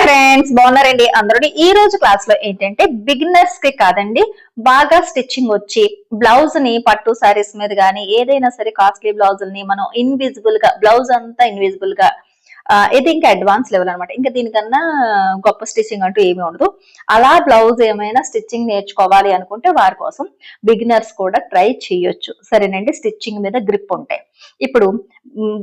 Friends, బాగున్నారండి అందరూ. ఈ రోజు క్లాస్ లో ఏంటంటే బిగినర్స్ కి కాదండి, బాగా స్టిచ్చింగ్ వచ్చి బ్లౌజ్ ని పట్టు సారీస్ మీద గానీ ఏదైనా సరే కాస్ట్లీ బ్లౌజ్ ని మనం ఇన్విజిబుల్ గా బ్లౌజ్ అంతా ఇన్విజిబుల్ గా ఇది ఇంకా అడ్వాన్స్ లెవెల్ అనమాట. ఇంకా దీనికన్నా గొప్ప స్టిచ్చింగ్ అంటూ ఏమీ ఉండదు. అలా బ్లౌజ్ ఏమైనా స్టిచ్చింగ్ నేర్చుకోవాలి అనుకుంటే వారి కోసం బిగినర్స్ కూడా ట్రై చేయొచ్చు. సరేనండి, స్టిచ్చింగ్ మీద గ్రిప్ ఉంటాయి. ఇప్పుడు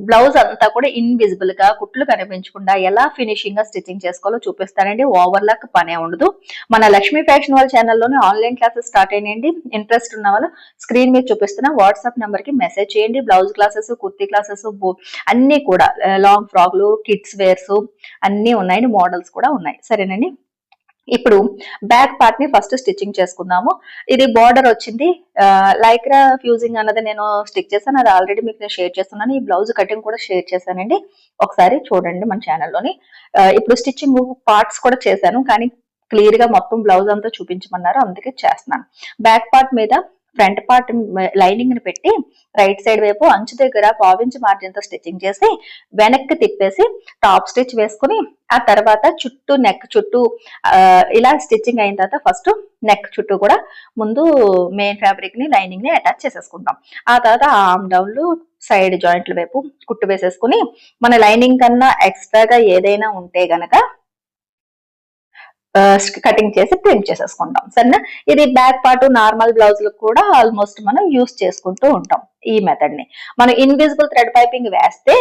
బ్లౌజ్ అంతా కూడా ఇన్విజిబుల్ గా కుట్లు కనిపించకుండా ఎలా ఫినిషింగ్ గా స్టిచ్చింగ్ చేసుకోవాలో చూపిస్తానండి. ఓవర్లాక్ పనే ఉండదు. మన లక్ష్మీ ఫ్యాషన్ వాళ్ళ ఛానల్లోనే ఆన్లైన్ క్లాసెస్ స్టార్ట్ అయినాయండి. ఇంట్రెస్ట్ ఉన్న వాళ్ళు స్క్రీన్ మీద చూపిస్తున్న వాట్సాప్ నెంబర్ కి మెసేజ్ చేయండి. బ్లౌజ్ క్లాసెస్, కుర్తీ క్లాసెస్ అన్ని కూడా లాంగ్ ఫ్రాక్లు, కిడ్స్ వేర్స్ అన్ని ఉన్నాయండి. మోడల్స్ కూడా ఉన్నాయి. సరేనండి, ఇప్పుడు బ్యాక్ పార్ట్ ని ఫస్ట్ స్టిచ్చింగ్ చేసుకుందాము. ఇది బార్డర్ వచ్చింది. లైక్రా ఫ్యూజింగ్ అన్నది నేను స్టిచ్ చేశాను. అది ఆల్రెడీ మీకు నేను షేర్ చేస్తున్నాను. ఈ బ్లౌజ్ కటింగ్ కూడా షేర్ చేశానండి, ఒకసారి చూడండి మన ఛానల్లోని. ఇప్పుడు స్టిచ్చింగ్ పార్ట్స్ కూడా చేశాను, కానీ క్లియర్ గా మొత్తం బ్లౌజ్ అంతా చూపించమన్నారు, అందుకే చేస్తున్నాను. బ్యాక్ పార్ట్ మీద ఫ్రంట్ పార్ట్ లైనింగ్ ని పెట్టి రైట్ సైడ్ వైపు అంచు దగ్గర 1/2 ఇంచ్ మార్జిన్ తో స్టిచ్చింగ్ చేసి వెనక్కి తిప్పేసి టాప్ స్టిచ్ వేసుకుని ఆ తర్వాత చుట్టూ నెక్ చుట్టూ ఇలా స్టిచ్చింగ్ అయిన తర్వాత ఫస్ట్ నెక్ చుట్టూ కూడా ముందు మెయిన్ ఫ్యాబ్రిక్ ని లైనింగ్ ని అటాచ్ చేసేసుకుంటాం. ఆ తర్వాత ఆర్మ్ డౌన్లు సైడ్ జాయింట్ల వైపు కుట్టు వేసేసుకుని మన లైనింగ్ కన్నా ఎక్స్ట్రాగా ఏదైనా ఉంటే గనక కటింగ్ చేసి ప్రింట్ చేసేసుకుంటాం. సరేనా, ఇది బ్యాక్ పార్ట్ నార్మల్ బ్లౌజులకు కూడా ఆల్మోస్ట్ మనం యూస్ చేసుకుంటూ ఉంటాం ఈ మెథడ్ ని. మనం ఇన్విజిబుల్ థ్రెడ్ పైపింగ్ వేస్తే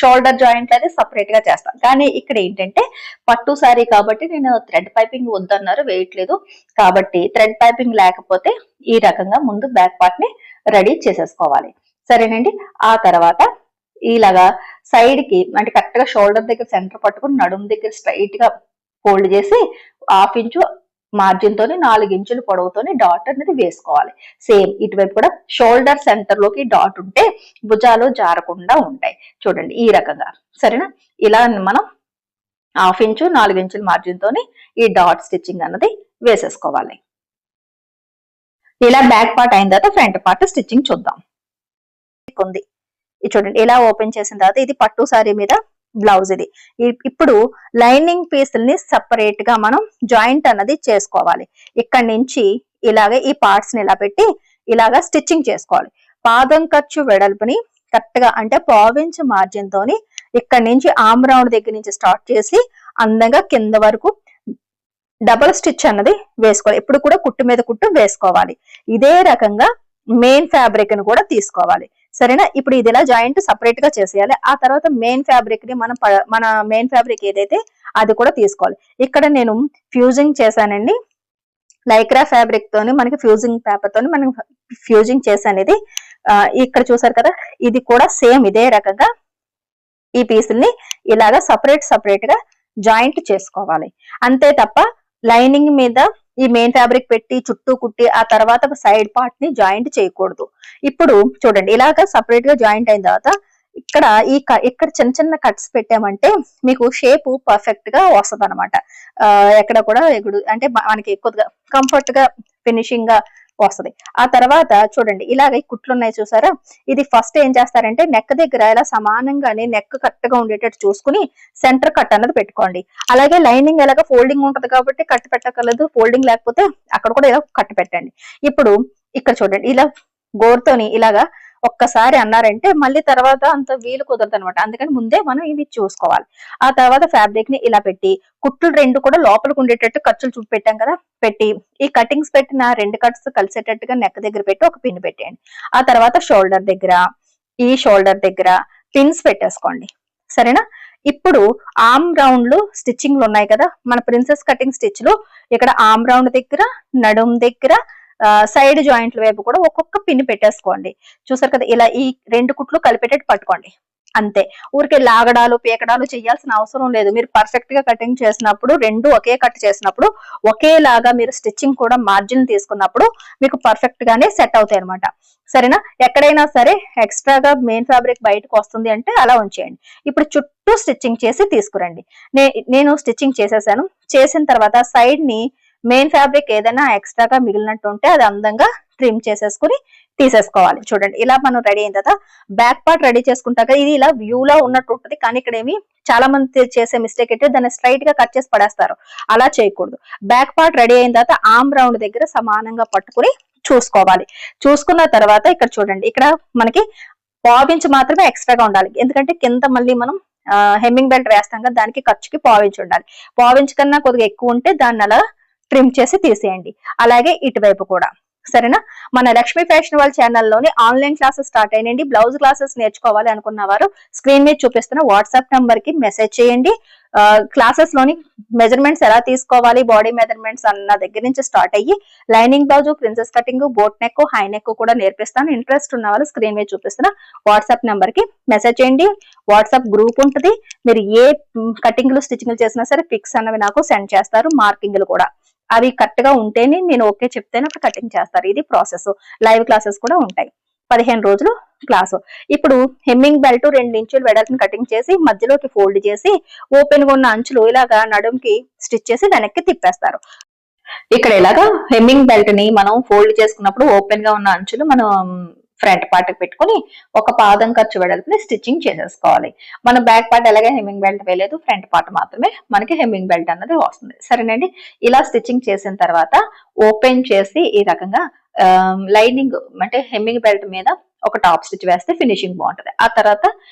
షోల్డర్ జాయింట్ అది సపరేట్ గా చేస్తాం. కానీ ఇక్కడ ఏంటంటే పట్టు సారీ కాబట్టి నేను థ్రెడ్ పైపింగ్ వద్దన్నారు, వేయట్లేదు కాబట్టి థ్రెడ్ పైపింగ్ లేకపోతే ఈ రకంగా ముందు బ్యాక్ పార్ట్ ని రెడీ చేసేసుకోవాలి. సరేనండి, ఆ తర్వాత ఇలాగా సైడ్ కి అంటే కరెక్ట్ గా షోల్డర్ దగ్గర సెంటర్ పట్టుకుని నడుము దగ్గర స్ట్రైట్ గా ఫోల్డ్ చేసి 1/2 ఇంచు మార్జిన్ తోని 4 ఇంచుల పొడవుతోని డాట్ అనేది వేసుకోవాలి. సేమ్ ఇటువైపు కూడా షోల్డర్ సెంటర్ లోకి డాట్ ఉంటే భుజాలు జారకుండా ఉంటాయి. చూడండి ఈ రకంగా. సరేనా, ఇలా మనం 1/2 ఇంచు 4 ఇంచుల మార్జిన్ తోని ఈ డాట్ స్టిచ్చింగ్ అన్నది వేసేసుకోవాలి. ఇలా బ్యాక్ పార్ట్ అయిన తర్వాత ఫ్రంట్ పార్ట్ స్టిచ్చింగ్ చూద్దాం. ఉంది చూడండి, ఇలా ఓపెన్ చేసిన తర్వాత ఇది పట్టు సారీ మీద బ్లౌజ్. ఇది ఇప్పుడు లైనింగ్ పీసుల్ని సపరేట్ గా మనం జాయింట్ అన్నది చేసుకోవాలి. ఇక్కడ నుంచి ఇలాగే ఈ పార్ట్స్ ని ఇలా పెట్టి ఇలాగా స్టిచ్చింగ్ చేసుకోవాలి. పాదం ఖర్చు వెడల్పుని కరెక్ట్ గా అంటే 1/2 ఇంచ్ మార్జిన్ తోని ఇక్కడ నుంచి ఆమ్ రౌండ్ దగ్గర నుంచి స్టార్ట్ చేసి అందంగా కింద వరకు డబుల్ స్టిచ్ అన్నది వేసుకోవాలి. ఇప్పుడు కూడా కుట్టు మీద కుట్టు వేసుకోవాలి. ఇదే రకంగా మెయిన్ ఫ్యాబ్రిక్ ని కూడా తీసుకోవాలి. సరేనా, ఇప్పుడు ఇది ఇలా జాయింట్ సపరేట్ గా చేసేయాలి. ఆ తర్వాత మెయిన్ ఫ్యాబ్రిక్ ని మన మెయిన్ ఫ్యాబ్రిక్ ఏదైతే అది కూడా తీసుకోవాలి. ఇక్కడ నేను ఫ్యూజింగ్ చేశానండి. లైక్రా ఫ్యాబ్రిక్ తోని మనకి ఫ్యూజింగ్ పేపర్ తోని మనం ఫ్యూజింగ్ చేశాను. ఇది ఇక్కడ చూసారు కదా, ఇది కూడా సేమ్ ఇదే రకంగా ఈ పీసుల్ని ఇలాగా సపరేట్ గా జాయింట్ చేసుకోవాలి. అంతే తప్ప లైనింగ్ మీద ఈ మెయిన్ ఫ్యాబ్రిక్ పెట్టి చుట్టూ కుట్టి ఆ తర్వాత సైడ్ పార్ట్ ని జాయింట్ చేయకూడదు. ఇప్పుడు చూడండి, ఇలాగా సపరేట్ గా జాయింట్ అయిన తర్వాత ఇక్కడ చిన్న చిన్న కట్స్ పెట్టామంటే మీకు షేప్ పర్ఫెక్ట్ గా వస్తుంది అనమాట. ఎక్కడ కూడా అంటే మనకి కొద్దిగా కంఫర్ట్ గా ఫినిషింగ్ గా వస్తుంది. ఆ తర్వాత చూడండి, ఇలాగ కుట్లు ఉన్నాయి చూసారా, ఇది ఫస్ట్ ఏం చేస్తారంటే నెక్ దగ్గర ఇలా సమానంగానే నెక్ కరెక్ట్ గా ఉండేటట్టు చూసుకుని సెంటర్ కట్ అన్నది పెట్టుకోండి. అలాగే లైనింగ్ ఎలాగ ఫోల్డింగ్ ఉంటది కాబట్టి కట్ పెట్టకలేదు, ఫోల్డింగ్ లేకపోతే అక్కడ కూడా ఇలా కట్ పెట్టండి. ఇప్పుడు ఇక్కడ చూడండి, ఇలా గోరుతోని ఇలాగా ఒక్కసారి అన్నారంటే మళ్ళీ తర్వాత అంత వీలు కుదరదు అనమాట. అందుకని ముందే మనం ఇవి చూసుకోవాలి. ఆ తర్వాత ఫ్యాబ్రిక్ ని ఇలా పెట్టి కుట్లు 2 కూడా లోపలికి ఉండేటట్టు ఖర్చులు చూపి పెట్టాం కదా, పెట్టి ఈ కటింగ్స్ పెట్టిన 2 కట్స్ కలిసేటట్టుగా నెక్ దగ్గర పెట్టి ఒక పిన్ పెట్టేయండి. ఆ తర్వాత షోల్డర్ దగ్గర పిన్స్ పెట్టేసుకోండి. సరేనా, ఇప్పుడు ఆర్మ్ రౌండ్లు స్టిచ్చింగ్లు ఉన్నాయి కదా, మన ప్రిన్సెస్ కటింగ్ స్టిచ్ లో ఇక్కడ ఆర్మ్ రౌండ్ దగ్గర, నడుం దగ్గర, సైడ్ జాయింట్ల వైపు కూడా ఒక్కొక్క పిన్ పెట్టేసుకోండి. చూసారు కదా, ఇలా ఈ 2 కుట్లు కలిపేటట్టు పట్టుకోండి. అంతే, ఊరికే లాగడాలు పీకడాలు చేయాల్సిన అవసరం లేదు. మీరు పర్ఫెక్ట్ గా కటింగ్ చేసినప్పుడు 2 ఒకే కట్ చేసినప్పుడు ఒకేలాగా మీరు స్టిచ్చింగ్ కూడా మార్జిన్ తీసుకున్నప్పుడు మీకు పర్ఫెక్ట్ గానే సెట్ అవుతాయి అనమాట. సరేనా, ఎక్కడైనా సరే ఎక్స్ట్రాగా మెయిన్ ఫ్యాబ్రిక్ బయటకు వస్తుంది అంటే అలా ఉంచేయండి. ఇప్పుడు చుట్టూ స్టిచ్చింగ్ చేసి తీసుకురండి. నేను స్టిచ్చింగ్ చేసేసాను. చేసిన తర్వాత సైడ్ ని మెయిన్ ఫ్యాబ్రిక్ ఏదైనా ఎక్స్ట్రాగా మిగిలినట్టు ఉంటే అది అందంగా ట్రిమ్ చేసేసుకుని తీసేసుకోవాలి. చూడండి, ఇలా మనం రెడీ అయిన తర్వాత బ్యాక్ పార్ట్ రెడీ చేసుకుంటాక ఇది ఇలా వ్యూ లో ఉన్నట్టు ఉంటుంది, కానీ ఇక్కడ ఏమి చాలా మంది చేసే మిస్టేక్ అయితే దాన్ని స్ట్రైట్ గా కట్ చేసి పడేస్తారు. అలా చేయకూడదు. బ్యాక్ పార్ట్ రెడీ అయిన తర్వాత ఆర్మ్ రౌండ్ దగ్గర సమానంగా పట్టుకుని చూసుకోవాలి. చూసుకున్న తర్వాత ఇక్కడ చూడండి, ఇక్కడ మనకి పావించి మాత్రమే ఎక్స్ట్రాగా ఉండాలి. ఎందుకంటే కింద మళ్ళీ మనం హెమ్మింగ్ బెల్ట్ వేస్తాం కదా, దానికి ఖర్చుకి పావించి ఉండాలి. పావించి కన్నా కొద్దిగా ఎక్కువ ఉంటే దాన్ని అలా ట్రిమ్ చేసి తీసేయండి. అలాగే ఇటువైపు కూడా. సరేనా? మన లక్ష్మీ ఫ్యాషన్ వాళ్ళ ఛానల్లోని ఆన్లైన్ క్లాసెస్ స్టార్ట్ అయినండి. బ్లౌజ్ క్లాసెస్ నేర్చుకోవాలి అనుకున్న వారు స్క్రీన్ మీద చూపిస్తున్న వాట్సాప్ నంబర్ కి మెసేజ్ చేయండి. క్లాసెస్ లోని మెజర్మెంట్స్ ఎలా తీసుకోవాలి, బాడీ మెజర్మెంట్స్ అన్న దగ్గర నుంచి స్టార్ట్ అయ్యి lining blouse, princess cutting, boat neck, high neck కూడా నేర్పిస్తాను. ఇంట్రెస్ట్ ఉన్న వాళ్ళు స్క్రీన్ మీద చూపిస్తున్న వాట్సాప్ నంబర్ కి మెసేజ్ చేయండి. వాట్సాప్ గ్రూప్ ఉంటుంది. మీరు ఏ కటింగ్లు స్టిచ్చింగ్లు చేసినా సరే పిక్స్ అన్నవి నాకు సెండ్ చేస్తారు. మార్కింగ్లు కూడా అవి కరెక్ట్ గా ఉంటేనే నేను ఓకే చెప్తేనే అప్పుడు కటింగ్ చేస్తారు. ఇది ప్రాసెస్. లైవ్ క్లాసెస్ కూడా ఉంటాయి. 15 రోజులు క్లాసు. ఇప్పుడు హెమ్మింగ్ బెల్ట్ 2 ఇంచులు వెడల్పుని కటింగ్ చేసి మధ్యలోకి ఫోల్డ్ చేసి ఓపెన్ గా ఉన్న అంచులు ఇలాగా నడుంకి స్టిచ్ చేసి వెనక్కి తిప్పేస్తారు. ఇక్కడ ఇలాగా హెమ్మింగ్ బెల్ట్ ని మనం ఫోల్డ్ చేసుకున్నప్పుడు ఓపెన్ గా ఉన్న అంచులు మనం ఫ్రంట్ పార్ట్ పెట్టుకుని ఒక పాదం ఖర్చు వెడల్పుని స్టిచ్చింగ్ చేసేసుకోవాలి. మనం బ్యాక్ పార్ట్ ఎలాగే హెమ్మింగ్ బెల్ట్ వేయలేదు, ఫ్రంట్ పార్ట్ మాత్రమే మనకి హెమ్మింగ్ బెల్ట్ అన్నది వస్తుంది. సరేనండి? ఇలా స్టిచ్చింగ్ చేసిన తర్వాత ఓపెన్ చేసి ఈ రకంగా లైనింగ్ అంటే హెమ్మింగ్ బెల్ట్ మీద ఒక టాప్ స్టిచ్ వేస్తే ఫినిషింగ్ బాగుంటది. ఆ తర్వాత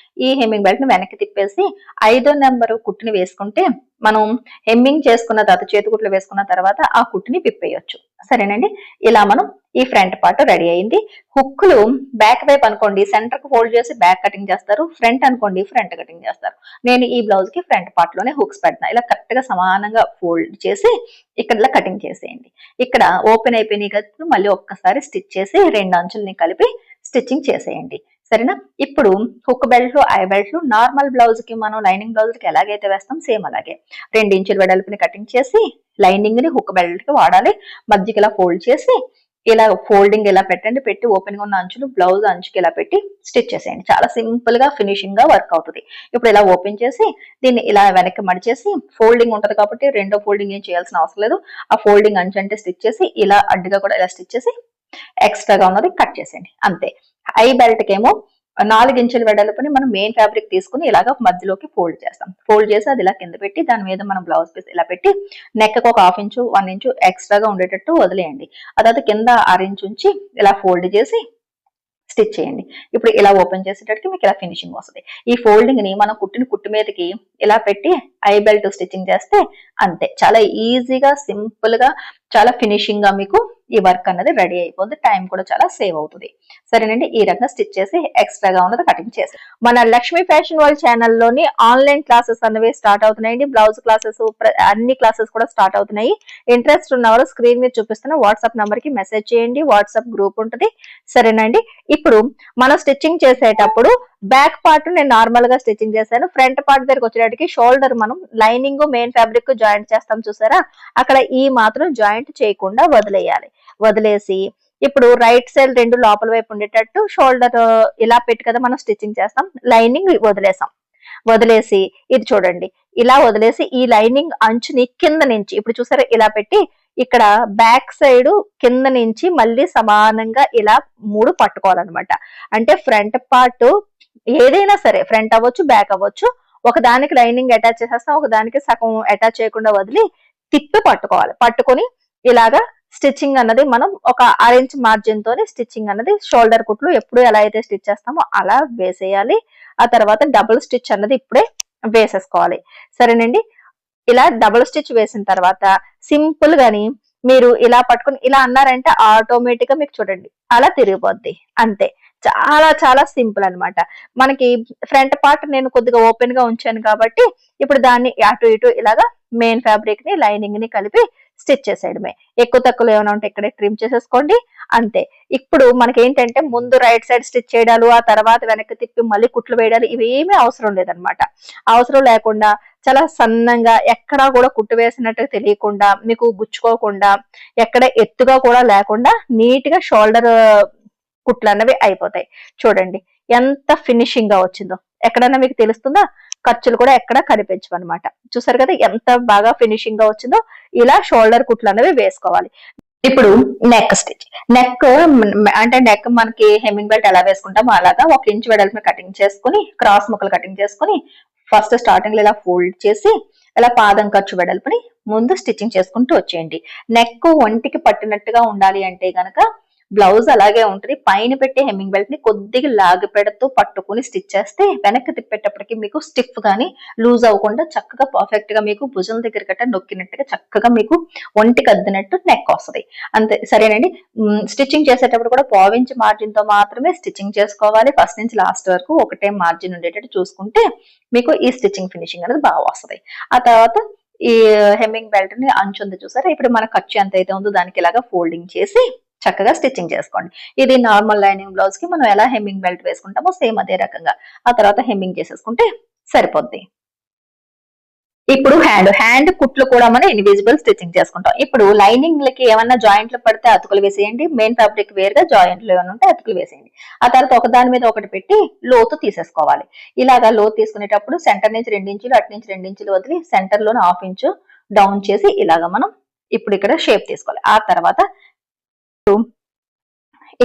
ఈ హెమ్మింగ్ బెల్ట్ ని వెనక్కి తిప్పేసి 5వ నెంబర్ కుట్టుని వేసుకుంటే మనం హెమ్మింగ్ చేసుకున్న తర్వాత చేతి కుట్లు వేసుకున్న తర్వాత ఆ కుట్టుని విప్పేయొచ్చు. సరేనండి? ఇలా మనం ఈ ఫ్రంట్ పార్ట్ రెడీ అయింది. హుక్లు బ్యాక్ వైపు అనుకోండి సెంటర్ కు ఫోల్డ్ చేసి బ్యాక్ కటింగ్ చేస్తారు, ఫ్రంట్ అనుకోండి ఫ్రంట్ కటింగ్ చేస్తారు. నేను ఈ బ్లౌజ్ కి ఫ్రంట్ పార్ట్ లోనే హుక్స్ పెడతాను. ఇలా కరెక్ట్ గా సమానంగా ఫోల్డ్ చేసి ఇక్కడ ఇలా కటింగ్ చేసేయండి. ఇక్కడ ఓపెన్ అయిపోయినాయి కదా, మళ్ళీ ఒక్కసారి స్టిచ్ చేసి 2 అంచుల్ని కలిపి స్టిచ్చింగ్ చేసేయండి. సరేనా? ఇప్పుడు హుక్ బెల్ట్లు, ఐ బెల్ట్లు నార్మల్ బ్లౌజ్ కి మనం లైనింగ్ బ్లౌజ్ కి ఎలాగైతే వేస్తాం సేమ్ అలాగే 2 ఇంచుల వెడల్పుని కటింగ్ చేసి లైనింగ్ ని హుక్ బెల్ట్ కి వాడాలి. మధ్యకి ఇలా ఫోల్డ్ చేసి ఇలా ఫోల్డింగ్ ఇలా పెట్టండి. పెట్టి ఓపెన్ గా ఉన్న అంచులు బ్లౌజ్ అంచుకి ఇలా పెట్టి స్టిచ్ చేసేయండి. చాలా సింపుల్ గా ఫినిషింగ్ గా వర్క్ అవుతుంది. ఇప్పుడు ఇలా ఓపెన్ చేసి దీన్ని ఇలా వెనక్కి మడిచేసి ఫోల్డింగ్ ఉంటది కాబట్టి రెండో ఫోల్డింగ్ ఏం చేయాల్సిన అవసరం లేదు. ఆ ఫోల్డింగ్ అంచు అంటే స్టిచ్ చేసి ఇలా అడ్డుగా కూడా ఇలా స్టిచ్ చేసి ఎక్స్ట్రాగా ఉన్నది కట్ చేసేయండి. అంతే. ఐ బెల్ట్ కేమో 4 ఇంచుల వెడల్పుని మనం మెయిన్ ఫ్యాబ్రిక్ తీసుకుని ఇలాగ మధ్యలోకి ఫోల్డ్ చేస్తాం. ఫోల్డ్ చేసి అది ఇలా కింద పెట్టి దాని మీద మనం బ్లౌజ్ పీస్ ఇలా పెట్టి నెక్ కు ఒక 1/2 ఇంచు 1 ఇంచు ఎక్స్ట్రాగా ఉండేటట్టు వదిలేయండి. అதாவது కింద 6 ఇంచు ఉంచి ఇలా ఫోల్డ్ చేసి స్టిచ్ చేయండి. ఇప్పుడు ఇలా ఓపెన్ చేసేటట్టుకి మీకు ఇలా ఫినిషింగ్ వస్తుంది. ఈ ఫోల్డింగ్ ని మనం కుట్టిన కుట్టు మీదకి ఇలా పెట్టి ఐ బెల్ట్ స్టిచ్చింగ్ చేస్తే అంతే. చాలా ఈజీగా సింపుల్ గా చాలా ఫినిషింగ్ గా మీకు ఈ వర్క్ అనేది రెడీ అయిపోతుంది. టైం కూడా చాలా సేవ్ అవుతుంది. సరేనండి? ఈ రకంగా స్టిచ్ చేసి ఎక్స్ట్రాగా ఉన్నది కటింగ్ చేసి మన లక్ష్మీ ఫ్యాషన్ వరల్డ్ ఛానల్లోని ఆన్లైన్ క్లాసెస్ అనేవి స్టార్ట్ అవుతున్నాయండి. బ్లౌజ్ క్లాసెస్ అన్ని క్లాసెస్ కూడా స్టార్ట్ అవుతున్నాయి. ఇంట్రెస్ట్ ఉన్నవారు స్క్రీన్ మీద చూపిస్తున్న వాట్సాప్ నంబర్ కి మెసేజ్ చేయండి. వాట్సాప్ గ్రూప్ ఉంటుంది. సరేనండి? ఇప్పుడు మనం స్టిచ్చింగ్ చేసేటప్పుడు బ్యాక్ పార్ట్ నేను నార్మల్ గా స్టిచ్చింగ్ చేశాను. ఫ్రంట్ పార్ట్ దగ్గరకు వచ్చేటికి షోల్డర్ మనం లైనింగ్ మెయిన్ ఫ్యాబ్రిక్ జాయింట్ చేస్తాం చూసారా, అక్కడ ఈ మాత్రం జాయింట్ చేయకుండా వదిలేయాలి. వదిలేసి ఇప్పుడు రైట్ సైడ్ 2 లోపల వైపు ఉండేటట్టు షోల్డర్ ఇలా పెట్టి కదా మనం స్టిచ్చింగ్ చేస్తాం. లైనింగ్ వదిలేసాం. వదిలేసి ఇది చూడండి ఇలా వదిలేసి ఈ లైనింగ్ అంచుని కింద నుంచి ఇప్పుడు చూసారా ఇలా పెట్టి ఇక్కడ బ్యాక్ సైడ్ కింద నుంచి మళ్ళీ సమానంగా ఇలా 3 పట్టుకోవాలన్నమాట. అంటే ఫ్రంట్ పార్ట్ ఏదైనా సరే ఫ్రంట్ అవ్వచ్చు బ్యాక్ అవ్వచ్చు, ఒకదానికి లైనింగ్ అటాచ్ చేసేస్తాం, ఒకదానికి సగం అటాచ్ చేయకుండా వదిలి తిప్పి పట్టుకోవాలి. పట్టుకొని ఇలాగా స్టిచ్చింగ్ అన్నది మనం ఒక 1/2 ఇంచ్ మార్జిన్ తోని స్టిచ్చింగ్ అన్నది షోల్డర్ కుట్లు ఎప్పుడు ఎలా అయితే స్టిచ్ చేస్తామో అలా వేసేయాలి. ఆ తర్వాత డబుల్ స్టిచ్ అన్నది ఇప్పుడే వేసేసుకోవాలి. సరేనండి? ఇలా డబుల్ స్టిచ్ వేసిన తర్వాత సింపుల్ గాని మీరు ఇలా పట్టుకుని ఇలా అన్నారంటే ఆటోమేటిక్ గా మీకు చూడండి అలా తిరిగిపోద్ది. అంతే. చాలా చాలా సింపుల్ అన్నమాట. మనకి ఫ్రంట్ పార్ట్ నేను కొద్దిగా ఓపెన్ గా ఉంచాను కాబట్టి ఇప్పుడు దాన్ని అటు ఇటు ఇలాగా మెయిన్ ఫ్యాబ్రిక్ ని లైనింగ్ ని కలిపి స్టిచ్ చేసేయడమే. ఎక్కువ తక్కువలు ఏమైనా ఉంటే ఇక్కడే ట్రిమ్ చేసేసుకోండి. అంతే. ఇప్పుడు మనకి ఏంటంటే ముందు రైట్ సైడ్ స్టిచ్ చేయడాలు, ఆ తర్వాత వెనక్కి తిప్పి మళ్ళీ కుట్లు వేయడాలు ఇవేమీ అవసరం లేదనమాట. అవసరం లేకుండా చాలా సన్నంగా ఎక్కడా కూడా కుట్టు వేసినట్టు తెలియకుండా మీకు గుచ్చుకోకుండా ఎక్కడ ఎత్తుగా కూడా లేకుండా నీట్ గా షోల్డర్ కుట్లు అన్నవి అయిపోతాయి. చూడండి ఎంత ఫినిషింగ్ గా వచ్చిందో. ఎక్కడన్నా మీకు తెలుస్తుందా? ఖర్చులు కూడా ఎక్కడ కనిపించవన్నమాట. చూసారు కదా ఎంత బాగా ఫినిషింగ్ గా వచ్చిందో. ఇలా షోల్డర్ కుట్లు అనేవి వేసుకోవాలి. ఇప్పుడు నెక్ స్టిచ్. నెక్ అంటే నెక్ మనకి హెమ్మింగ్ బెల్ట్ ఎలా వేసుకుంటామో అలాగా 1 ఇంచ్ వెడల్పు కటింగ్ చేసుకుని క్రాస్ ముక్కలు కటింగ్ చేసుకుని ఫస్ట్ స్టార్టింగ్ లో ఇలా ఫోల్డ్ చేసి ఇలా పాదం ఖర్చు వెడల్పుని ముందు స్టిచ్చింగ్ చేసుకుంటూ వచ్చేయండి. నెక్ ఒంటికి పట్టినట్టుగా ఉండాలి అంటే గనక బ్లౌజ్ అలాగే ఉంటుంది. పైన పెట్టే హెమ్మింగ్ బెల్ట్ ని కొద్దిగా లాగి పెడుతూ పట్టుకుని స్టిచ్ చేస్తే వెనక్కి తిప్పేటప్పటికి మీకు స్టిఫ్ గానీ లూజ్ అవ్వకుండా చక్కగా పర్ఫెక్ట్ గా మీకు భుజం దగ్గర గట్ట నొక్కినట్టుగా చక్కగా మీకు ఒంటికి అద్దినట్టు నెక్ వస్తుంది. అంతే, సరేనండి. స్టిచ్చింగ్ చేసేటప్పుడు కూడా పావించి మార్జిన్ తో మాత్రమే స్టిచ్చింగ్ చేసుకోవాలి. ఫస్ట్ నుంచి లాస్ట్ వరకు ఒకటే మార్జిన్ ఉండేటట్టు చూసుకుంటే మీకు ఈ స్టిచ్చింగ్ ఫినిషింగ్ అనేది బాగా వస్తుంది. ఆ తర్వాత ఈ హెమ్మింగ్ బెల్ట్ ని అంచు ఉంది చూసారా, ఇప్పుడు మన ఖర్చు ఎంత అయితే ఉందో దానికి ఇలాగా ఫోల్డింగ్ చేసి చక్కగా స్టిచ్చింగ్ చేసుకోండి. ఇది నార్మల్ లైనింగ్ బ్లౌజ్ కి మనం ఎలా హెమ్మింగ్ బెల్ట్ వేసుకుంటామో సేమ్ అదే రకంగా ఆ తర్వాత హెమ్మింగ్ చేసేసుకుంటే సరిపోద్ది. ఇప్పుడు హ్యాండ్ కుట్లు కూడా మనం ఇన్విజిబుల్ స్టిచ్చింగ్ చేసుకుంటాం. ఇప్పుడు లైనింగ్ లకి ఏమన్నా జాయింట్లు పడితే అతుకులు వేసేయండి. మెయిన్ ఫ్యాబ్రిక్ వేరుగా జాయింట్లు ఏమైనా ఉంటే అతుకులు వేసేయండి. ఆ తర్వాత ఒక దాని మీద ఒకటి పెట్టి లోతు తీసేసుకోవాలి. ఇలాగా లోతు తీసుకునేటప్పుడు సెంటర్ నుంచి 2 ఇంచులు అటు నుంచి 2 ఇంచులు వదిలి సెంటర్ లోనే 1/2 ఇంచు డౌన్ చేసి ఇలాగా మనం ఇప్పుడు ఇక్కడ షేప్ తీసుకోవాలి. ఆ తర్వాత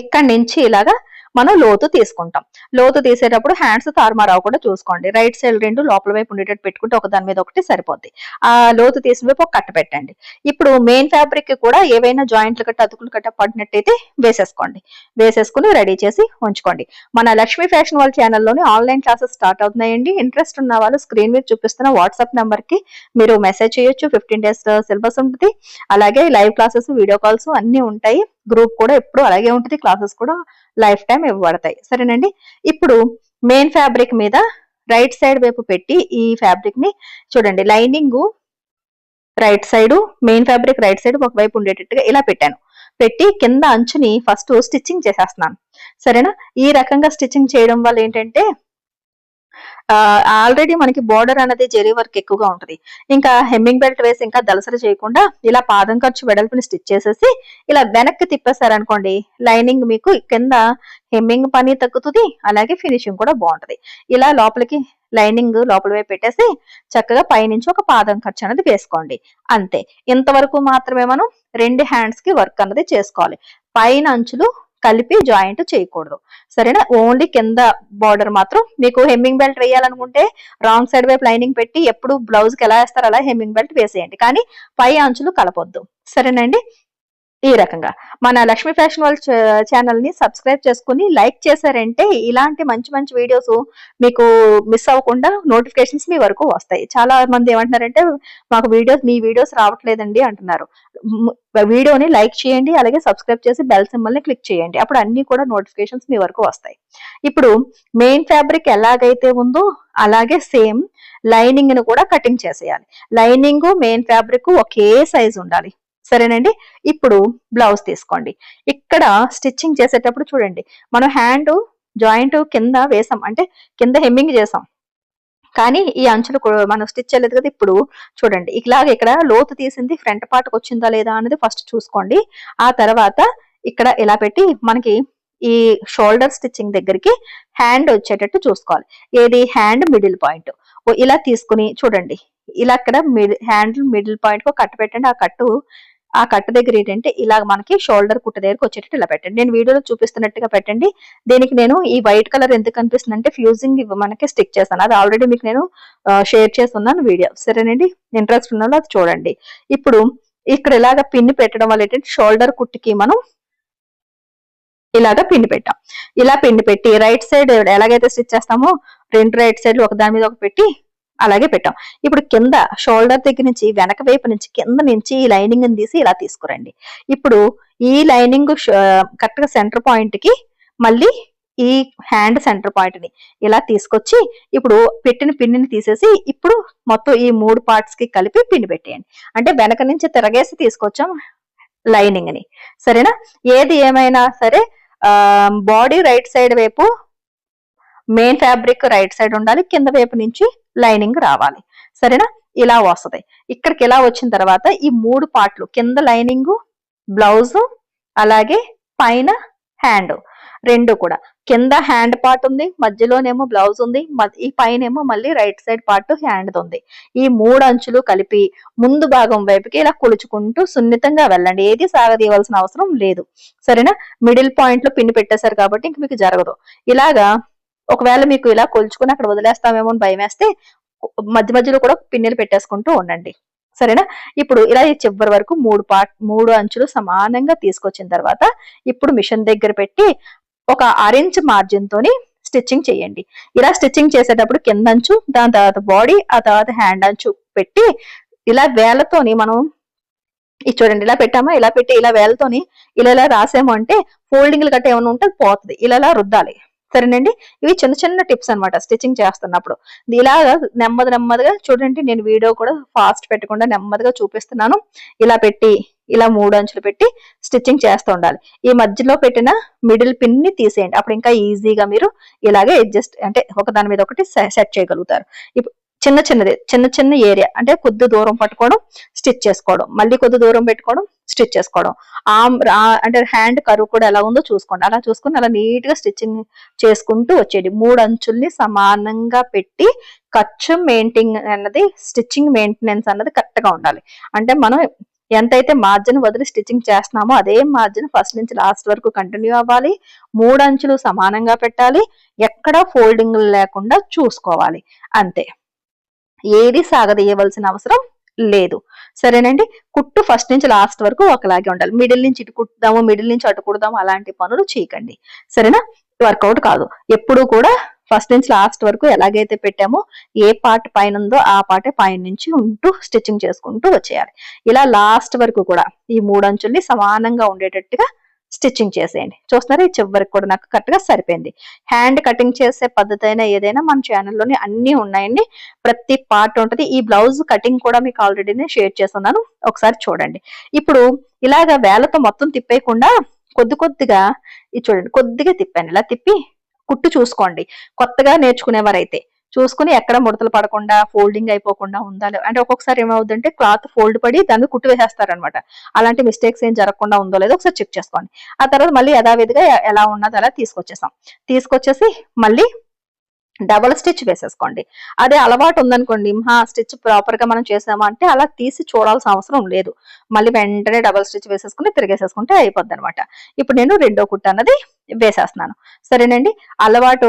ఇక్కడి నుంచి ఇలాగా మనం లోతు తీసుకుంటాం. లోతు తీసేటప్పుడు హ్యాండ్స్ తారుమారు అవ్వకుండా చూసుకోండి. రైట్ సైడ్ 2 లోపల వైపు ఉండేటట్టు పెట్టుకుంటే ఒక దాని మీద ఒకటి సరిపోద్ది. ఆ లోతు తీసిన వైపు ఒక కట్ట పెట్టండి. ఇప్పుడు మెయిన్ ఫ్యాబ్రిక్ కూడా ఏవైనా జాయింట్లు కట్ట అతుకులు కట్ట పడినట్టయితే వేసేసుకోండి. వేసేసుకుని రెడీ చేసి ఉంచుకోండి. మన లక్ష్మీ ఫ్యాషన్ వాళ్ళ ఛానల్లోని ఆన్లైన్ క్లాసెస్ స్టార్ట్ అవుతున్నాయండి. ఇంట్రెస్ట్ ఉన్న వాళ్ళు స్క్రీన్ మీద చూపిస్తున్న వాట్సాప్ నెంబర్ కి మీరు మెసేజ్ చేయొచ్చు. 15 days సిలబస్ ఉంటుంది. అలాగే లైవ్ క్లాసెస్, వీడియో కాల్స్ అన్ని ఉంటాయి. గ్రూప్ కూడా ఎప్పుడు అలాగే ఉంటుంది. క్లాసెస్ కూడా లైఫ్ టైం ఇవ్వబడతాయి. సరేనండి. ఇప్పుడు మెయిన్ ఫ్యాబ్రిక్ మీద రైట్ సైడ్ వైపు పెట్టి ఈ ఫ్యాబ్రిక్ ని చూడండి, lining right side, main fabric right side ఒక వైపు ఉండేటట్టుగా ఇలా పెట్టాను. పెట్టి కింద అంచుని ఫస్ట్ స్టిచ్చింగ్ చేసేస్తున్నాను. సరేనా. ఈ రకంగా స్టిచ్చింగ్ చేయడం వల్ల ఏంటంటే ఆల్రెడీ మనకి బోర్డర్ అనేది జెరీ వర్క్ ఎక్కువగా ఉంటుంది. ఇంకా హెమ్మింగ్ బెల్ట్ వేసి ఇంకా దలసరి చేయకుండా ఇలా పాదం ఖర్చు వెడల్పుని స్టిచ్ చేసేసి ఇలా వెనక్కి తిప్పేశారనుకోండి, లైనింగ్ మీకు కింద హెమ్మింగ్ పని తగ్గుతుంది. అలాగే ఫినిషింగ్ కూడా బాగుంటది. ఇలా లోపలికి లైనింగ్ లోపల వైపు పెట్టేసి చక్కగా పైనుంచి ఒక పాదం ఖర్చు అనేది వేసుకోండి. అంతే. ఇంతవరకు మాత్రమే మనం 2 హ్యాండ్స్ కి వర్క్ అన్నది చేసుకోవాలి. పైన అంచులు కలిపి జాయింట్ చేయకూడదు. సరేనా. ఓన్లీ కింద బార్డర్ మాత్రం మీకు హెమ్మింగ్ బెల్ట్ వేయాలనుకుంటే రాంగ్ సైడ్ వైపు లైనింగ్ పెట్టి ఎప్పుడు బ్లౌజ్ కి ఎలా వేస్తారో అలా హెమ్మింగ్ బెల్ట్ వేసేయండి. కానీ పై అంచులు కలపొద్దు. సరేనండి. ఈ రకంగా మన లక్ష్మీ ఫ్యాషన్ వాళ్ళ ఛానల్ ని సబ్స్క్రైబ్ చేసుకుని లైక్ చేశారంటే ఇలాంటి మంచి మంచి వీడియోస్ మీకు మిస్ అవ్వకుండా నోటిఫికేషన్స్ మీ వరకు వస్తాయి. చాలా మంది ఏమంటున్నారంటే మాకు మీ వీడియోస్ రావట్లేదండి అంటున్నారు. వీడియోని లైక్ చేయండి, అలాగే సబ్స్క్రైబ్ చేసి బెల్ సింబల్ ని క్లిక్ చేయండి. అప్పుడు అన్ని కూడా నోటిఫికేషన్స్ మీ వరకు వస్తాయి. ఇప్పుడు మెయిన్ ఫ్యాబ్రిక్ ఎలాగైతే ఉందో అలాగే సేమ్ లైనింగ్ ను కూడా కటింగ్ చేసేయాలి. లైనింగ్ మెయిన్ ఫ్యాబ్రిక్ ఒకే సైజ్ ఉండాలి. సరేనండి. ఇప్పుడు బ్లౌజ్ తీసుకోండి. ఇక్కడ స్టిచ్చింగ్ చేసేటప్పుడు చూడండి, మనం హ్యాండ్ జాయింట్ కింద వేసాం, అంటే కింద హెమ్మింగ్ చేసాం, కానీ ఈ అంచులు మనం స్టిచ్ చేయలేదు కదా. ఇప్పుడు చూడండి, ఇలాగ ఇక్కడ లోతు తీసింది ఫ్రంట్ పార్ట్కి వచ్చిందా లేదా అనేది ఫస్ట్ చూసుకోండి. ఆ తర్వాత ఇక్కడ ఇలా పెట్టి మనకి ఈ షోల్డర్ స్టిచ్చింగ్ దగ్గరికి హ్యాండ్ వచ్చేటట్టు చూసుకోవాలి. ఏది హ్యాండ్ మిడిల్ పాయింట్ ఇలా తీసుకుని చూడండి, ఇలా ఇక్కడ హ్యాండ్ మిడిల్ పాయింట్ కు కట్టు పెట్టండి. ఆ కట్టు దగ్గర ఏంటంటే ఇలా మనకి షోల్డర్ కుట్ట దగ్గరకు వచ్చేటట్టు ఇలా పెట్టండి. నేను వీడియోలో చూపిస్తున్నట్టుగా పెట్టండి. దీనికి నేను ఈ వైట్ కలర్ ఎందుకు కనిపిస్తుంది అంటే ఫ్యూజింగ్ మనకి స్టిక్ చేస్తాను. అది ఆల్రెడీ మీకు నేను షేర్ చేస్తున్నాను వీడియో. సరేనండి. ఇంట్రెస్ట్ ఉన్న వాళ్ళు అది చూడండి. ఇప్పుడు ఇక్కడ ఇలాగ పిన్ని పెట్టడం వల్ల ఏంటంటే షోల్డర్ కుట్టుకి మనం ఇలాగా పిన్ని పెట్టాం. ఇలా పిన్ని పెట్టి రైట్ సైడ్ ఎలాగైతే స్టిచ్ చేస్తామో 2 రైట్ సైడ్లు ఒక దాని మీద ఒక పెట్టి అలాగే పెట్టాం. ఇప్పుడు కింద షోల్డర్ దగ్గర నుంచి వెనక వైపు నుంచి కింద నుంచి ఈ లైనింగ్ తీసి ఇలా తీసుకురండి. ఇప్పుడు ఈ లైనింగ్ కరెక్ట్ గా సెంటర్ పాయింట్ కి మళ్ళీ ఈ హ్యాండ్ సెంటర్ పాయింట్ ని ఇలా తీసుకొచ్చి ఇప్పుడు పెట్టిన పిన్నిని తీసేసి ఇప్పుడు మొత్తం ఈ 3 పార్ట్స్ కి కలిపి పిన్ని పెట్టేయండి. అంటే వెనక నుంచి తిరగేసి తీసుకొచ్చాం లైనింగ్ ని. సరేనా. ఏది ఏమైనా సరే బాడీ రైట్ సైడ్ వైపు మెయిన్ ఫ్యాబ్రిక్ రైట్ సైడ్ ఉండాలి, కింద వైపు నుంచి లైనింగ్ రావాలి. సరేనా. ఇలా వస్తుంది. ఇక్కడికి ఇలా వచ్చిన తర్వాత ఈ 3 పార్ట్లు కింద లైనింగ్, బ్లౌజ్, అలాగే పైన హ్యాండ్ 2 కూడా కింద హ్యాండ్ పార్ట్ ఉంది, మధ్యలోనేమో బ్లౌజ్ ఉంది, ఈ పైనేమో మళ్ళీ రైట్ సైడ్ పార్ట్ హ్యాండ్ ఉంది. ఈ 3 అంచులు కలిపి ముందు భాగం వైపుకి ఇలా కొలుచుకుంటూ సున్నితంగా వెళ్ళండి. ఏది సాగదీయవలసిన అవసరం లేదు. సరేనా. మిడిల్ పాయింట్ లో పిన్ని పెట్టేశారు కాబట్టి ఇంక మీకు జరగదు. ఇలాగా ఒకవేళ మీకు ఇలా కొలుచుకుని అక్కడ వదిలేస్తామేమో అని భయం వేస్తే మధ్య మధ్యలో కూడా పిన్నులు పెట్టేసుకుంటూ ఉండండి. సరేనా? ఇప్పుడు ఇలా ఈ చివరి వరకు 3 అంచులు సమానంగా తీసుకొచ్చిన తర్వాత ఇప్పుడు మిషన్ దగ్గర పెట్టి ఒక 1/2 ఇంచ్ మార్జిన్ తోని స్టిచ్చింగ్ చేయండి. ఇలా స్టిచ్చింగ్ చేసేటప్పుడు కింద అంచు, దాని తర్వాత బాడీ, ఆ తర్వాత హ్యాండ్ అంచు పెట్టి ఇలా వేళ్ళతోని మనం ఇది చూడండి ఇలా పెట్టామా, ఇలా పెట్టి ఇలా వేళ్ళతోని ఇలా రాసాము అంటే ఫోల్డింగ్లు గట్ట ఏమైనా ఉంటే పోతుంది. ఇలా రుద్దాలి. సరేనండి? ఇవి చిన్న చిన్న టిప్స్ అనమాట స్టిచ్చింగ్ చేస్తున్నప్పుడు. ఇలాగా నెమ్మదిగా చూడండి, నేను వీడియో కూడా ఫాస్ట్ పెట్టకుండా నెమ్మదిగా చూపిస్తున్నాను. ఇలా పెట్టి ఇలా 3 అంచులు పెట్టి స్టిచ్చింగ్ చేస్తూ ఉండాలి. ఈ మధ్యలో పెట్టిన మిడిల్ పిన్ ని తీసేయండి. అప్పుడు ఇంకా ఈజీగా మీరు ఇలాగే అడ్జస్ట్ అంటే ఒకదాని మీద ఒకటి సెట్ చేయగలుగుతారు. ఇప్పుడు చిన్న ఏరియా అంటే కొద్ది దూరం పట్టుకోవడం, స్టిచ్ చేసుకోవడం, మళ్ళీ కొద్ది దూరం పెట్టుకోవడం, స్టిచ్ చేసుకోవడం. అంటే హ్యాండ్ కరువు కూడా ఎలా ఉందో చూసుకోండి. అలా చూసుకుని అలా నీట్ గా స్టిచ్చింగ్ చేసుకుంటూ వచ్చేది. 3 అంచుల్ని సమానంగా పెట్టి ఖర్చు స్టిచ్చింగ్ మెయింటెనెన్స్ అన్నది కరెక్ట్ గా ఉండాలి. అంటే మనం ఎంతైతే మార్జిన్ వదిలి స్టిచ్చింగ్ చేస్తున్నామో అదే మార్జిన్ ఫస్ట్ నుంచి లాస్ట్ వరకు కంటిన్యూ అవ్వాలి. 3 అంచులు సమానంగా పెట్టాలి. ఎక్కడా ఫోల్డింగ్ లేకుండా చూసుకోవాలి. అంతే, ఏది సాగదీయవలసిన అవసరం లేదు. సరేనండి? కుట్టు ఫస్ట్ నుంచి లాస్ట్ వరకు ఒకలాగే ఉండాలి. మిడిల్ నుంచి ఇటు కుట్టుదాము, మిడిల్ నుంచి అటు కుడదాము అలాంటి పనులు చేయకండి. సరేనా? వర్కౌట్ కాదు. ఎప్పుడు కూడా ఫస్ట్ నుంచి లాస్ట్ వరకు ఎలాగైతే పెట్టామో ఏ పార్ట్ పైన ఉందో ఆ పార్టే పైన నుంచి ఉంటూ స్టిచ్చింగ్ చేసుకుంటూ వచ్చేయాలి. ఇలా లాస్ట్ వరకు కూడా ఈ 3 అంచుల్ని సమానంగా ఉండేటట్టుగా స్టిచ్చింగ్ చేసేయండి. చూస్తున్నారా? ఈ చివరికి కూడా నాకు కరెక్ట్ గా సరిపోయింది. హ్యాండ్ కటింగ్ చేసే పద్ధతి అయినా ఏదైనా మన ఛానల్లోనే అన్ని ఉన్నాయండి. ప్రతి పార్ట్ ఉంటుంది. ఈ బ్లౌజ్ కటింగ్ కూడా మీకు ఆల్రెడీ నేను షేర్ చేస్తున్నాను, ఒకసారి చూడండి. ఇప్పుడు ఇలాగ వేళ్ళతో మొత్తం తిప్పేయకుండా కొద్దిగా ఇది చూడండి, కొద్దిగా తిప్పాను. ఇలా తిప్పి కుట్టు చూసుకోండి. కొత్తగా నేర్చుకునేవారైతే చూసుకుని ఎక్కడ ముడతలు పడకుండా ఫోల్డింగ్ అయిపోకుండా ఉండాలి. అంటే ఒక్కొక్కసారి ఏమవుతుందంటే క్లాత్ ఫోల్డ్ పడి దాన్ని కుట్టు వేసేస్తారనమాట. అలాంటి మిస్టేక్స్ ఏం జరగకుండా ఉందో లేదో ఒకసారి చెక్ చేసుకోండి. ఆ తర్వాత మళ్ళీ యథావిధిగా ఎలా ఉన్నదో అలా తీసుకొచ్చేసి మళ్ళీ డబల్ స్టిచ్ వేసేసుకోండి. అదే అలవాటు ఉందనుకోండి, స్టిచ్ ప్రాపర్ గా మనం చేసామా అంటే అలా తీసి చూడాల్సిన అవసరం లేదు. మళ్ళీ వెంటనే డబల్ స్టిచ్ వేసేసుకుని తిరిగేసేసుకుంటే అయిపోద్ది అనమాట. ఇప్పుడు నేను 2వ కుట్టు అన్నది వేసేస్తున్నాను. సరేనండి? అలవాటు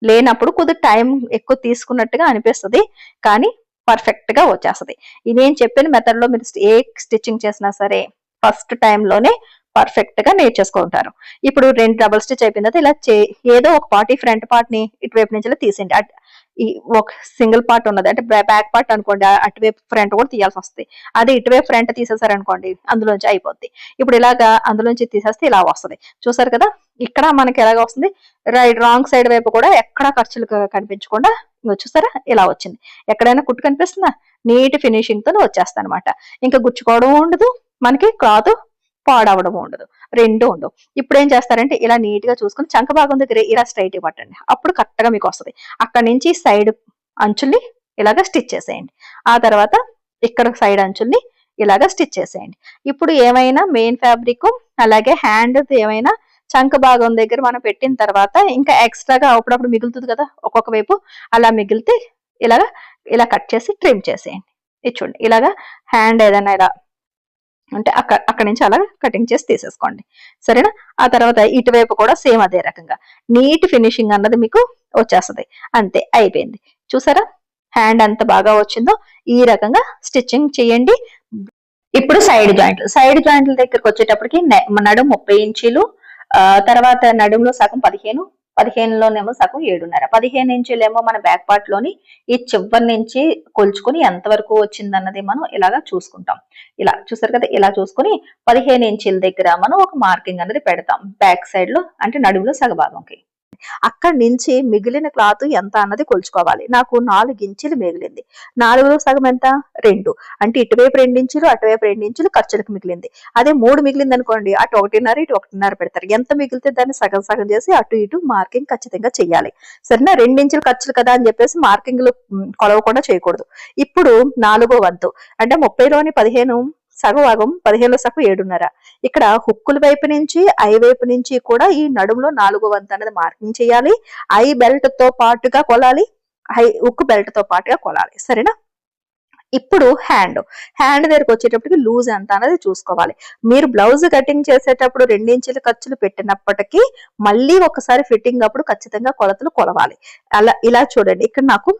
లేనప్పుడు కొద్దిగా టైం ఎక్కువ తీసుకున్నట్టుగా అనిపిస్తుంది, కానీ పర్ఫెక్ట్ గా వచ్చేస్తుంది. నేను చెప్పిన మెథడ్ లో మీరు ఏ స్టిచ్చింగ్ చేసినా సరే ఫస్ట్ టైంలోనే పర్ఫెక్ట్ గా నేర్చేసుకుంటారు. ఇప్పుడు 2 డబుల్ స్టిచ్ అయిపోయిన తర్వాత ఇలా ఏదో ఒక పార్ట్, ఈ ఫ్రంట్ పార్ట్ ని ఇటువైపు నుంచి ఇలా తీసేయండి. ఈ ఒక సింగిల్ పార్ట్ ఉన్నది అంటే బ్యాక్ పార్ట్ అనుకోండి, అటువైపు ఫ్రంట్ కూడా తీయాల్సి వస్తుంది. అదే ఇటువైపు ఫ్రంట్ తీసేసారనుకోండి అందులోంచి అయిపోద్ది. ఇప్పుడు ఇలాగా అందులోంచి తీసేస్తే ఇలా వస్తుంది. చూసారు కదా? ఇక్కడ మనకి ఎలాగ వస్తుంది, రాంగ్ సైడ్ వైపు కూడా ఎక్కడా ఖర్చులు కనిపించకుండా చూసారా ఇలా వచ్చింది. ఎక్కడైనా కుట్టు కనిపిస్తుందా? నీట్ ఫినిషింగ్ తో వచ్చేస్తా అనమాట. ఇంకా గుచ్చుకోవడం ఉండదు, మనకి క్లాత్ పాడవడం ఉండదు, రెండు ఉండవు. ఇప్పుడు ఏం చేస్తారంటే ఇలా నీట్ గా చూసుకుని చంక భాగం దగ్గర ఇలా స్ట్రైట్ పట్టండి. అప్పుడు కరెక్ట్ గా మీకు వస్తుంది. అక్కడి నుంచి సైడ్ అంచుల్ని ఇలాగా స్టిచ్ చేసేయండి. ఆ తర్వాత ఇక్కడ సైడ్ అంచుల్ని ఇలాగా స్టిచ్ చేసేయండి. ఇప్పుడు ఏమైనా మెయిన్ ఫ్యాబ్రిక్ అలాగే హ్యాండ్ ఏమైనా చంక భాగం దగ్గర మనం పెట్టిన తర్వాత ఇంకా ఎక్స్ట్రాగా అప్పుడప్పుడు మిగులుతుంది కదా ఒక్కొక్క వైపు, అలా మిగిలితే ఇలా కట్ చేసి ట్రిమ్ చేసేయండి. ఇది చూడండి, ఇలాగా హ్యాండ్ ఏదైనా ఇలా అంటే అక్కడి నుంచి అలా కటింగ్ చేసి తీసేసుకోండి. సరేనా? ఆ తర్వాత ఇటువైపు కూడా సేమ్ అదే రకంగా నీట్ ఫినిషింగ్ అన్నది మీకు వచ్చేస్తుంది. అంతే, అయిపోయింది. చూసారా హ్యాండ్ ఎంత బాగా వచ్చిందో? ఈ రకంగా స్టిచ్చింగ్ చేయండి. ఇప్పుడు సైడ్ జాయింట్ల దగ్గరకు వచ్చేటప్పటికి నడుము 30 ఇంచీలు, తర్వాత నడుములో సగం 15, 15లోనేమో సగం 7.5, 15 ఇంచులేమో మన బ్యాక్ పార్ట్ లోని ఈ చివరి నుంచి కొలుచుకుని ఎంత వరకు వచ్చిందన్నది మనం ఇలాగా చూసుకుంటాం. ఇలా చూసారు కదా? ఇలా చూసుకుని 15 ఇంచుల దగ్గర మనం ఒక మార్కింగ్ అనేది పెడతాం బ్యాక్ సైడ్ లో, అంటే నడుములో సగభాగంకి. అక్కడి నుంచి మిగిలిన క్లాత్ ఎంత అన్నది కొలుచుకోవాలి. నాకు 4 ఇంచులు మిగిలింది. 4లో సగం ఎంత? 2. అంటే ఇటువైపు 2 ఇంచులు, అటువైపు 2 ఇంచులు ఖర్చులకు మిగిలింది. అదే 3 మిగిలింది అనుకోండి, అటు 1.5 ఇటు 1.5 పెడతారు. ఎంత మిగిలితే దాన్ని సగం సగం చేసి అటు ఇటు మార్కింగ్ ఖచ్చితంగా చెయ్యాలి. సరేనా? 2 ఇంచులు ఖర్చులు కదా అని చెప్పేసి మార్కింగ్లు కొలవకుండా చేయకూడదు. ఇప్పుడు 4వ వంతు అంటే 30లోని 15 సగభాగం, 15లో సగం 7.5. ఇక్కడ హుక్కుల వైపు నుంచి ఐ వైపు నుంచి కూడా ఈ నడుములో 4వ వంతు అనేది మార్కింగ్ చేయాలి. ఐ బెల్ట్ తో పాటుగా కొలాలి, హుక్ బెల్ట్ తో పాటుగా కొలాలి. సరేనా? ఇప్పుడు హ్యాండ్ దగ్గరకు వచ్చేటప్పటికి లూజ్ ఎంత అనేది చూసుకోవాలి. మీరు బ్లౌజ్ కటింగ్ చేసేటప్పుడు 2 ఇంచుల ఖర్చులు పెట్టినప్పటికీ మళ్ళీ ఒకసారి ఫిట్టింగ్ అప్పుడు ఖచ్చితంగా కొలతలు కొలవాలి. ఇలా చూడండి, ఇక్కడ నాకు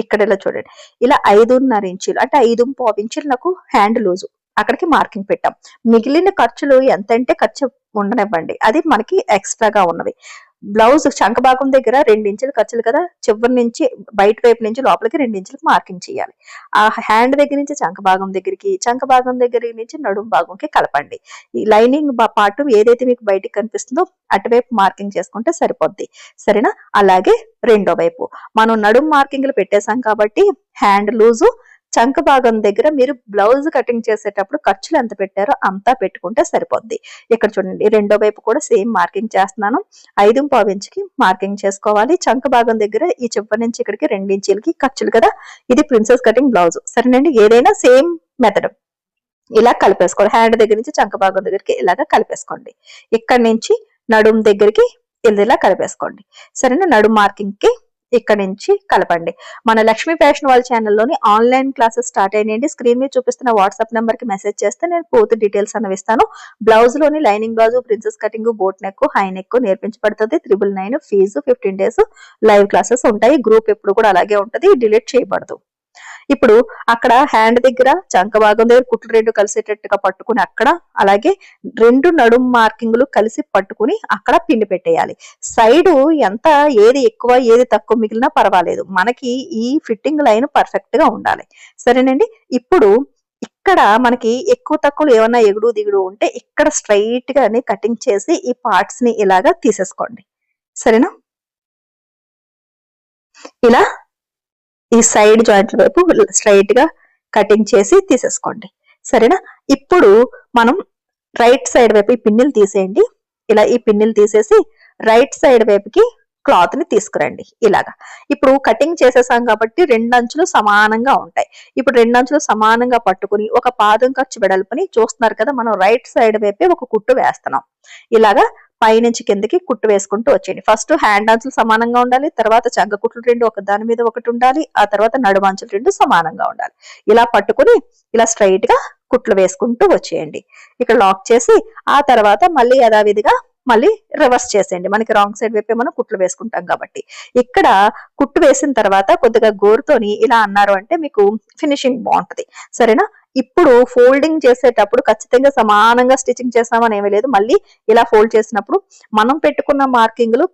ఇక్కడ ఇలా చూడండి, ఇలా 5.5 ఇంచులు అంటే 5.5 ఇంచులు నాకు హ్యాండ్ లూజు, అక్కడికి మార్కింగ్ పెట్టాం. మిగిలిన ఖర్చులు ఎంత అంటే ఖర్చు ఉండనివ్వండి, అది మనకి ఎక్స్ట్రాగా ఉన్నవి. బ్లౌజ్ చంక భాగం దగ్గర 2 ఇంచులు ఖర్చులు కదా, చివరి నుంచి బయట వైపు నుంచి లోపలికి 2 ఇంచులకు మార్కింగ్ చేయాలి. ఆ హ్యాండ్ దగ్గర నుంచి చంక భాగం దగ్గరికి, చంక భాగం దగ్గర నుంచి నడుం భాగంకి కలపండి. ఈ లైనింగ్ పార్ట్ ఏదైతే మీకు బయటికి కనిపిస్తుందో అటువైపు మార్కింగ్ చేసుకుంటే సరిపోద్ది. సరేనా? అలాగే రెండో వైపు మనం నడుం మార్కింగ్లు పెట్టేశాం కాబట్టి హ్యాండ్ లూజు, చంక భాగం దగ్గర మీరు బ్లౌజ్ కటింగ్ చేసేటప్పుడు ఖర్చులు ఎంత పెట్టారో అంతా పెట్టుకుంటే సరిపోద్ది. ఇక్కడ చూడండి, రెండో వైపు కూడా సేమ్ మార్కింగ్ చేస్తున్నాను. 5.5 ఇంచుకి మార్కింగ్ చేసుకోవాలి. చంక భాగం దగ్గర ఈ చివరి నుంచి ఇక్కడికి 2 ఇంచులకి ఖర్చులు కదా, ఇది ప్రిన్సెస్ కటింగ్ బ్లౌజ్. సరేనండి, ఏదైనా సేమ్ మెథడ్ ఇలా కలిపేసుకోండి. హ్యాండ్ దగ్గర నుంచి చంక భాగం దగ్గరికి ఇలాగా కలిపేసుకోండి. ఇక్కడ నుంచి నడుం దగ్గరికి ఇలా కలిపేసుకోండి. సరేనా? నడుం మార్కింగ్ కి ఇక్కడ నుంచి కలపండి. మన లక్ష్మీ ఫ్యాషన్ వాళ్ళ ఛానల్లోని ఆన్లైన్ క్లాసెస్ స్టార్ట్ అయినాయండి. స్క్రీన్ మీద చూపిస్తున్న వాట్సాప్ నెంబర్ కి మెసేజ్ చేస్తే నేను పూర్తి డీటెయిల్స్ అన్నవి ఇస్తాను. బ్లౌజ్ లోని lining blouse, princess cutting, boat neck, high neck నేర్పించబడుతుంది. 999 ఫీజు, 15 డేస్ లైవ్ క్లాసెస్ ఉంటాయి. గ్రూప్ ఎప్పుడు కూడా అలాగే ఉంటది, డిలీట్ చేయబడదు. ఇప్పుడు అక్కడ హ్యాండ్ దగ్గర చంక భాగం దగ్గర కుట్లు 2 కలిసేటట్టుగా పట్టుకుని అక్కడ, అలాగే 2 నడుం మార్కింగ్లు కలిసి పట్టుకుని అక్కడ పిన్ పెట్టేయాలి. సైడ్ ఎంత ఏది ఎక్కువ ఏది తక్కువ మిగిలినా పర్వాలేదు, మనకి ఈ ఫిట్టింగ్ లైన్ పర్ఫెక్ట్ గా ఉండాలి. సరేనండి? ఇప్పుడు ఇక్కడ మనకి ఎక్కువ తక్కువలు ఏమన్నా ఎగుడు దిగుడు ఉంటే ఇక్కడ స్ట్రైట్ గానే కటింగ్ చేసి ఈ పార్ట్స్ ని ఇలాగా తీసేసుకోండి. సరేనా? ఇలా ఈ సైడ్ జాయింట్ల వైపు స్ట్రైట్ గా కటింగ్ చేసి తీసేసుకోండి. సరేనా? ఇప్పుడు మనం రైట్ సైడ్ వైపు ఈ పిన్నులు తీసేయండి. ఇలా ఈ పిన్నులు తీసేసి రైట్ సైడ్ వైపుకి క్లాత్ ని తీసుకురండి ఇలాగా. ఇప్పుడు కటింగ్ చేసేసాం కాబట్టి 2 అంచులు సమానంగా ఉంటాయి. ఇప్పుడు 2 అంచులు సమానంగా పట్టుకుని ఒక పాదం ఖర్చు వెడల్పుని చూస్తున్నారు కదా, మనం రైట్ సైడ్ వైపే ఒక కుట్టు వేస్తున్నాం. ఇలాగా పైనుంచి కిందకి కుట్టు వేసుకుంటూ వచ్చేయండి. ఫస్ట్ హ్యాండ్ అంచులు సమానంగా ఉండాలి, తర్వాత చంక కుట్లు 2 ఒక దాని మీద ఒకటి ఉండాలి, ఆ తర్వాత నడుము అంచులు 2 సమానంగా ఉండాలి. ఇలా పట్టుకుని ఇలా స్ట్రైట్ గా కుట్లు వేసుకుంటూ వచ్చేయండి. ఇక్కడ లాక్ చేసి ఆ తర్వాత మళ్ళీ యథావిధిగా మళ్ళీ రివర్స్ చేసేయండి. మనకి రాంగ్ సైడ్ వైపే మనం కుట్లు వేసుకుంటాం కాబట్టి. ఇక్కడ కుట్టు వేసిన తర్వాత కొద్దిగా గోరుతోని ఇలా అన్నారు అంటే మీకు ఫినిషింగ్ బాగుంటది. సరేనా? ఇప్పుడు ఫోల్డింగ్ చేసేటప్పుడు ఖచ్చితంగా సమానంగా స్టిచ్చింగ్ చేస్తామని ఏమీ లేదు. మళ్ళీ ఇలా ఫోల్డ్ చేసినప్పుడు మనం పెట్టుకున్న మార్కింగ్లు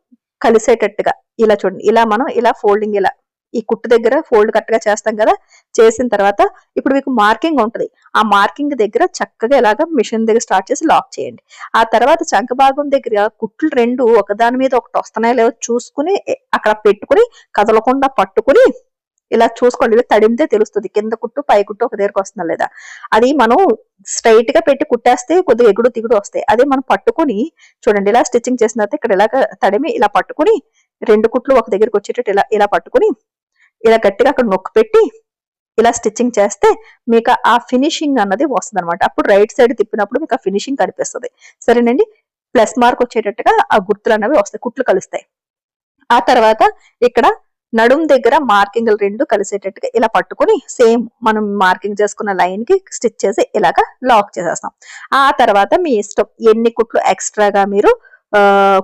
కలిసేటట్టుగా ఇలా చూడండి, ఇలా మనం ఇలా ఫోల్డింగ్ ఇలా ఈ కుట్టు దగ్గర ఫోల్డ్ కరెక్ట్ గా చేస్తాం కదా, చేసిన తర్వాత ఇప్పుడు మీకు మార్కింగ్ ఉంటది. ఆ మార్కింగ్ దగ్గర చక్కగా ఇలాగా మిషన్ దగ్గర స్టార్ట్ చేసి లాక్ చేయండి. ఆ తర్వాత చంక భాగం దగ్గర కుట్లు 2 ఒకదాని మీద ఒకటి వస్తున్నాయో లేవో చూసుకుని అక్కడ పెట్టుకుని కదలకుండా పట్టుకుని ఇలా చూసుకోండి. ఇలా తడిమితే తెలుస్తుంది కింద కుట్టు పై కుట్టు ఒక దగ్గరకు వస్తుందా లేదా. అది మనం స్ట్రైట్ గా పెట్టి కుట్టేస్తే కొద్దిగా ఎగుడు దిగుడు వస్తాయి. అదే మనం పట్టుకుని చూడండి, ఇలా స్టిచ్చింగ్ చేసిన తర్వాత ఇక్కడ ఇలా తడిమి ఇలా పట్టుకుని 2 కుట్లు ఒక దగ్గరకు వచ్చేటట్టు ఇలా ఇలా పట్టుకుని ఇలా గట్టిగా అక్కడ నొక్కి పెట్టి ఇలా స్టిచ్చింగ్ చేస్తే మీకు ఆ ఫినిషింగ్ అన్నది వస్తుంది అనమాట. అప్పుడు రైట్ సైడ్ తిప్పినప్పుడు మీకు ఆ ఫినిషింగ్ కనిపిస్తుంది. సరేనండి? ప్లస్ మార్క్ వచ్చేటట్టుగా ఆ గుర్తులు అనేవి వస్తాయి, కుట్లు కలుస్తాయి. ఆ తర్వాత ఇక్కడ నడుం దగ్గర మార్కింగ్లు 2 కలిసేటట్టుగా ఇలా పట్టుకుని సేమ్ మనం మార్కింగ్ చేసుకున్న లైన్ కి స్టిచ్ చేసి ఇలాగా లాక్ చేసేస్తాం. ఆ తర్వాత మీ ఇష్టం ఎన్ని కుట్లు ఎక్స్ట్రాగా మీరు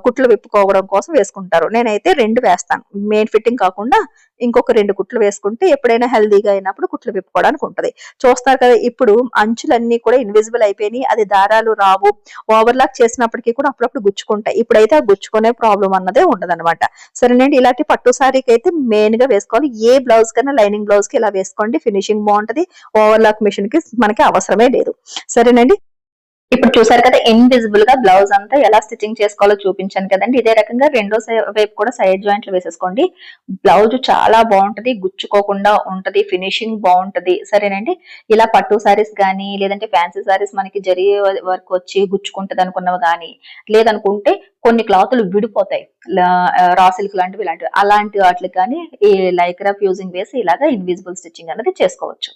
కుట్లు విప్పుకోవడం కోసం వేసుకుంటారు. నేనైతే 2 వేస్తాను, మెయిన్ ఫిట్టింగ్ కాకుండా ఇంకొక 2 కుట్లు వేసుకుంటే ఎప్పుడైనా హెల్దీగా అయినప్పుడు కుట్లు విప్పుకోవడానికి ఉంటది. చూస్తారు కదా, ఇప్పుడు అంచులన్నీ కూడా ఇన్విజిబుల్ అయిపోయినాయి, అది దారాలు రావు. ఓవర్లాక్ చేసినప్పటికీ కూడా అప్పుడప్పుడు గుచ్చుకుంటాయి. ఇప్పుడైతే ఆ గుచ్చుకునే ప్రాబ్లం అన్నదే ఉండదన్నమాట. సరేనండి? ఇలాంటి పట్టు సారీకి అయితే మెయిన్ గా వేసుకోవాలి. ఏ బ్లౌజ్ కన్నా లైనింగ్ బ్లౌజ్ కి ఇలా వేసుకోండి, ఫినిషింగ్ బాగుంటది. ఓవర్లాక్ మిషన్ కి మనకి అవసరమే లేదు. సరేనండి? ఇప్పుడు చూసారు కదా, ఇన్విజిబుల్ గా బ్లౌజ్ అంతా ఎలా స్టిచ్చింగ్ చేసుకోవాలో చూపించాను కదండి. ఇదే రకంగా రెండో వైపు కూడా సైడ్ జాయింట్లు వేసేసుకోండి. బ్లౌజ్ చాలా బాగుంటది, గుచ్చుకోకుండా ఉంటది, ఫినిషింగ్ బాగుంటది. సరేనండి? ఇలా పట్టు సారీస్ గానీ లేదంటే ఫ్యాన్సీ సారీస్ మనకి జరీ వర్క్ వచ్చి గుచ్చుకుంటది అనుకున్నవి గానీ, లేదనుకుంటే కొన్ని క్లాతులు విడిపోతాయి, రా సిల్క్ లాంటివి ఇలాంటివి, అలాంటి వాటికి కానీ ఈ లైక్రా ఫ్యూజింగ్ వేసి ఇలాగా ఇన్విజిబుల్ స్టిచ్చింగ్ అనేది చేసుకోవచ్చు.